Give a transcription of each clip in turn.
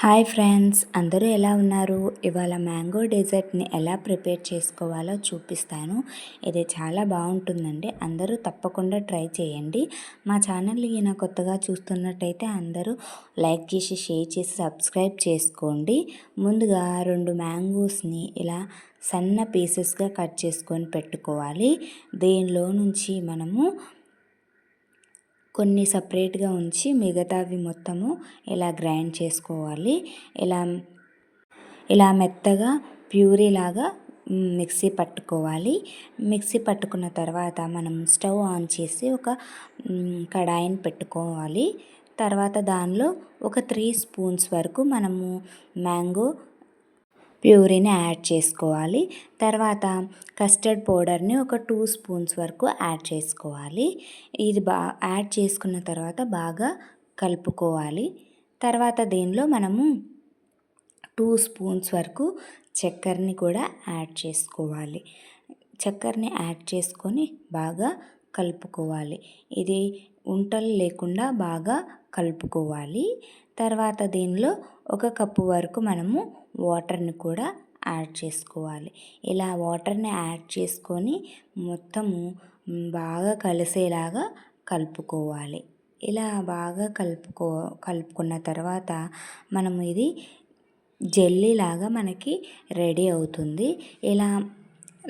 Hi friends, అందరూ ఎలా ఉన్నారు? ఇవాళ మ్యాంగో డెజర్ట్ని ఎలా ప్రిపేర్ చేసుకోవాలో చూపిస్తాను. ఇది చాలా బాగుంటుందండి. అందరూ తప్పకుండా ట్రై చేయండి. మా ఛానల్ని ఈయన కొత్తగా చూస్తున్నట్టయితే అందరూ లైక్ చేసి, షేర్ చేసి, సబ్స్క్రైబ్ చేసుకోండి. ముందుగా 2 మ్యాంగోస్ని ఇలా సన్న పీసెస్గా కట్ చేసుకొని పెట్టుకోవాలి. దీనిలో నుంచి మనము కొన్ని సపరేట్గా ఉంచి మిగతావి మొత్తము ఇలా గ్రైండ్ చేసుకోవాలి. ఇలా మెత్తగా ప్యూరీ లాగా మిక్సీ పట్టుకోవాలి. మిక్సీ పట్టుకున్న తర్వాత మనం స్టవ్ ఆన్ చేసి ఒక కడాయిని పెట్టుకోవాలి. తర్వాత దానిలో ఒక 3 స్పూన్స్ వరకు మనము మ్యాంగో ప్యూరీని యాడ్ చేసుకోవాలి. తర్వాత కస్టర్డ్ పౌడర్ని ఒక 2 స్పూన్స్ వరకు యాడ్ చేసుకోవాలి. ఇది యాడ్ చేసుకున్న తర్వాత బాగా కలుపుకోవాలి. తర్వాత దీనిలో మనము 2 స్పూన్స్ వరకు చక్కెరని కూడా యాడ్ చేసుకోవాలి. చక్కెరని యాడ్ చేసుకొని బాగా కలుపుకోవాలి. ఇది ఉంటలు లేకుండా బాగా కలుపుకోవాలి. తర్వాత దీనిలో 1 కప్పు వరకు మనము వాటర్ని కూడా యాడ్ చేసుకోవాలి. ఇలా వాటర్ని యాడ్ చేసుకొని మొత్తము బాగా కలిసేలాగా కలుపుకోవాలి. ఇలా బాగా కలుపుకున్న తర్వాత మనము ఇది జెల్లీలాగా మనకి రెడీ అవుతుంది. ఇలా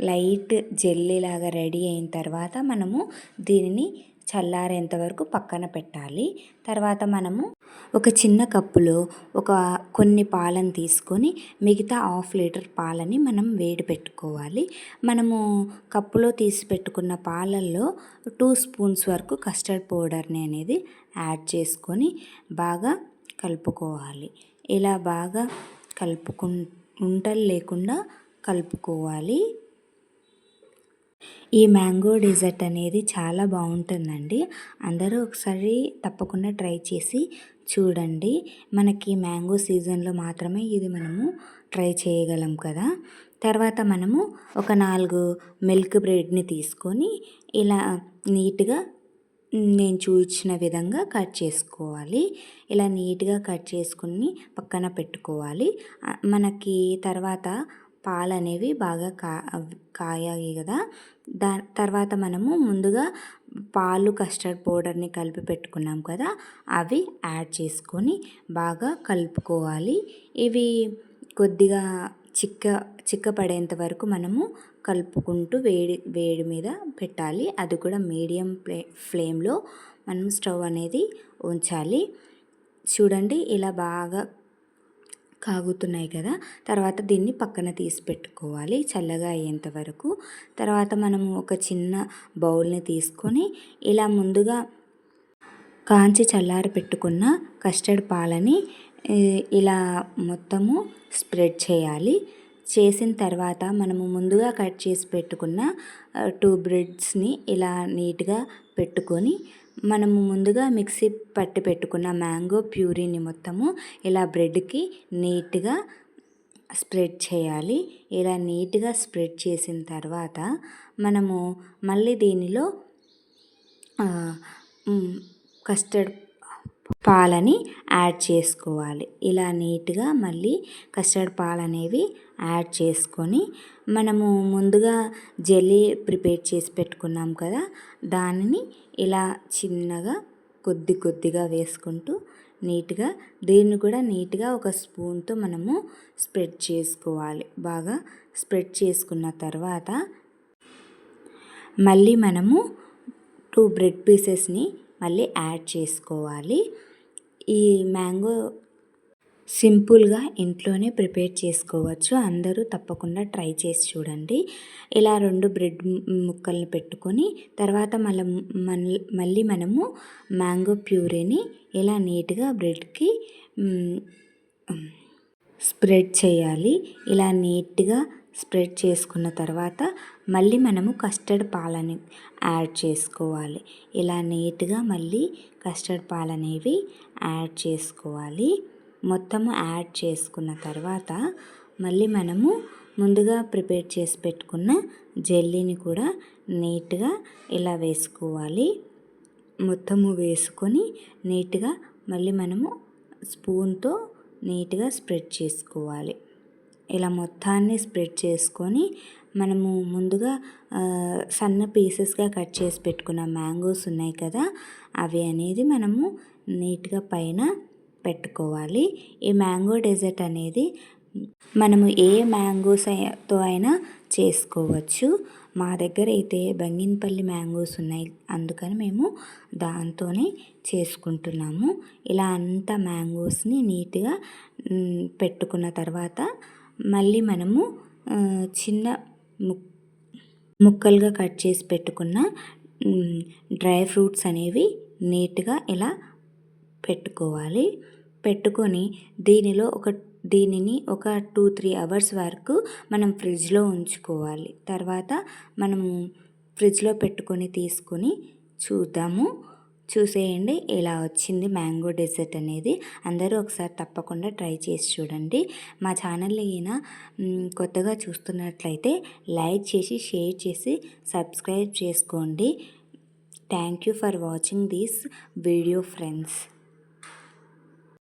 లైట్ జెల్లీలాగా రెడీ అయిన తర్వాత మనము దీనిని చల్లారేంత వరకు పక్కన పెట్టాలి. తర్వాత మనము ఒక చిన్న కప్పులో కొన్ని పాలను తీసుకొని మిగతా 1/2 లీటర్ పాలని మనం వేడి పెట్టుకోవాలి. మనము కప్పులో తీసి పెట్టుకున్న పాలల్లో 2 స్పూన్స్ వరకు కస్టర్డ్ పౌడర్ని అనేది యాడ్ చేసుకొని బాగా కలుపుకోవాలి. ఇలా బాగా ఉంటలు లేకుండా కలుపుకోవాలి. ఈ మ్యాంగో డెజర్ట్ అనేది చాలా బాగుంటుందండి. అందరూ ఒకసారి తప్పకుండా ట్రై చేసి చూడండి. మనకి మ్యాంగో సీజన్లో మాత్రమే ఇది మనము ట్రై చేయగలం కదా. తర్వాత మనము ఒక 4 మిల్క్ బ్రెడ్ని తీసుకొని ఇలా నీట్గా నేను చూపించిన విధంగా కట్ చేసుకోవాలి. ఇలా నీట్గా కట్ చేసుకుని పక్కన పెట్టుకోవాలి. మనకి తర్వాత పాలు అనేవి బాగా కాయాలి కదా. తర్వాత మనము ముందుగా పాలు కస్టర్డ్ పౌడర్ని కలిపి పెట్టుకున్నాం కదా, అవి యాడ్ చేసుకొని బాగా కలుపుకోవాలి. ఇవి కొద్దిగా చిక్కపడేంత వరకు మనము కలుపుకుంటూ వేడి మీద పెట్టాలి. అది కూడా మీడియం ఫ్లేమ్లో మనం స్టవ్ అనేది ఉంచాలి. చూడండి, ఇలా బాగా కాగుతున్నాయి కదా. తర్వాత దీన్ని పక్కన తీసి పెట్టుకోవాలి చల్లగా అయ్యేంత వరకు. తర్వాత మనము ఒక చిన్న బౌల్ని తీసుకొని ఇలా ముందుగా కాంచి చల్లారి పెట్టుకున్న కస్టర్డ్ పాలని ఇలా మొత్తము స్ప్రెడ్ చేయాలి. చేసిన తర్వాత మనము ముందుగా కట్ చేసి పెట్టుకున్న 2 బ్రెడ్స్ని ఇలా నీట్గా పెట్టుకొని మనము ముందుగా మిక్సీ పట్టి పెట్టుకున్న మ్యాంగో ప్యూరీని మొత్తము ఇలా బ్రెడ్కి నీట్గా స్ప్రెడ్ చేయాలి. ఇలా నీట్గా స్ప్రెడ్ చేసిన తర్వాత మనము మళ్ళీ దీనిలో కస్టర్డ్ పాలని యాడ్ చేసుకోవాలి. ఇలా నీట్గా మళ్ళీ కస్టర్డ్ పాలు అనేవి యాడ్ చేసుకొని మనము ముందుగా జెల్లీ ప్రిపేర్ చేసి పెట్టుకున్నాం కదా, దానిని ఇలా చిన్నగా కొద్దిగా వేసుకుంటూ నీట్గా దీన్ని కూడా నీట్గా ఒక స్పూన్తో మనము స్ప్రెడ్ చేసుకోవాలి. బాగా స్ప్రెడ్ చేసుకున్న తర్వాత మళ్ళీ మనము 2 బ్రెడ్ పీసెస్ని మళ్ళీ యాడ్ చేసుకోవాలి. ఈ మ్యాంగో సింపుల్గా ఇంట్లోనే ప్రిపేర్ చేసుకోవచ్చు. అందరూ తప్పకుండా ట్రై చేసి చూడండి. ఇలా 2 బ్రెడ్ ముక్కల్ని పెట్టుకొని తర్వాత మళ్ళీ మనము మ్యాంగో ప్యూరీని ఇలా నీట్గా బ్రెడ్కి స్ప్రెడ్ చేయాలి. ఇలా నీట్గా స్ప్రెడ్ చేసుకున్న తర్వాత మళ్ళీ మనము కస్టర్డ్ పాలని యాడ్ చేసుకోవాలి. ఇలా నీట్గా మళ్ళీ కస్టర్డ్ పాలనేవి యాడ్ చేసుకోవాలి. మొత్తము యాడ్ చేసుకున్న తర్వాత మళ్ళీ మనము ముందుగా ప్రిపేర్ చేసి పెట్టుకున్న జెల్లీని కూడా నీట్గా ఇలా వేసుకోవాలి. మొత్తము వేసుకొని నీట్గా మళ్ళీ మనము స్పూన్తో నీట్గా స్ప్రెడ్ చేసుకోవాలి. ఇలా మొత్తాన్ని స్ప్రెడ్ చేసుకొని మనము ముందుగా సన్న పీసెస్గా కట్ చేసి పెట్టుకున్న మ్యాంగోస్ ఉన్నాయి కదా, అవి అనేది మనము నీట్గా పైన పెట్టుకోవాలి. ఈ మ్యాంగో డెజర్ట్ అనేది మనము ఏ మ్యాంగోస్తో అయినా చేసుకోవచ్చు. మా దగ్గర అయితే బంగినపల్లి మ్యాంగోస్ ఉన్నాయి, అందుకని మేము దాంతోనే చేసుకుంటున్నాము. ఇలా అంతా మ్యాంగోస్ని నీట్గా పెట్టుకున్న తర్వాత మళ్ళీ మనము చిన్న ముక్కలుగా కట్ చేసి పెట్టుకున్న డ్రై ఫ్రూట్స్ అనేవి నీట్గా ఇలా పెట్టుకోవాలి. పెట్టుకొని దీనిని ఒక 2-3 అవర్స్ వరకు మనం ఫ్రిడ్జ్లో ఉంచుకోవాలి. తర్వాత మనము ఫ్రిడ్జ్లో పెట్టుకొని తీసుకొని చూసేయండి ఎలా వచ్చింది మ్యాంగో డెజర్ట్ అనేది. అందరూ ఒకసారి తప్పకుండా ట్రై చేసి చూడండి. మా ఛానల్ని అయినా కొత్తగా చూస్తున్నట్లయితే లైక్ చేసి, షేర్ చేసి, సబ్స్క్రైబ్ చేసుకోండి. Thank you for watching this video friends.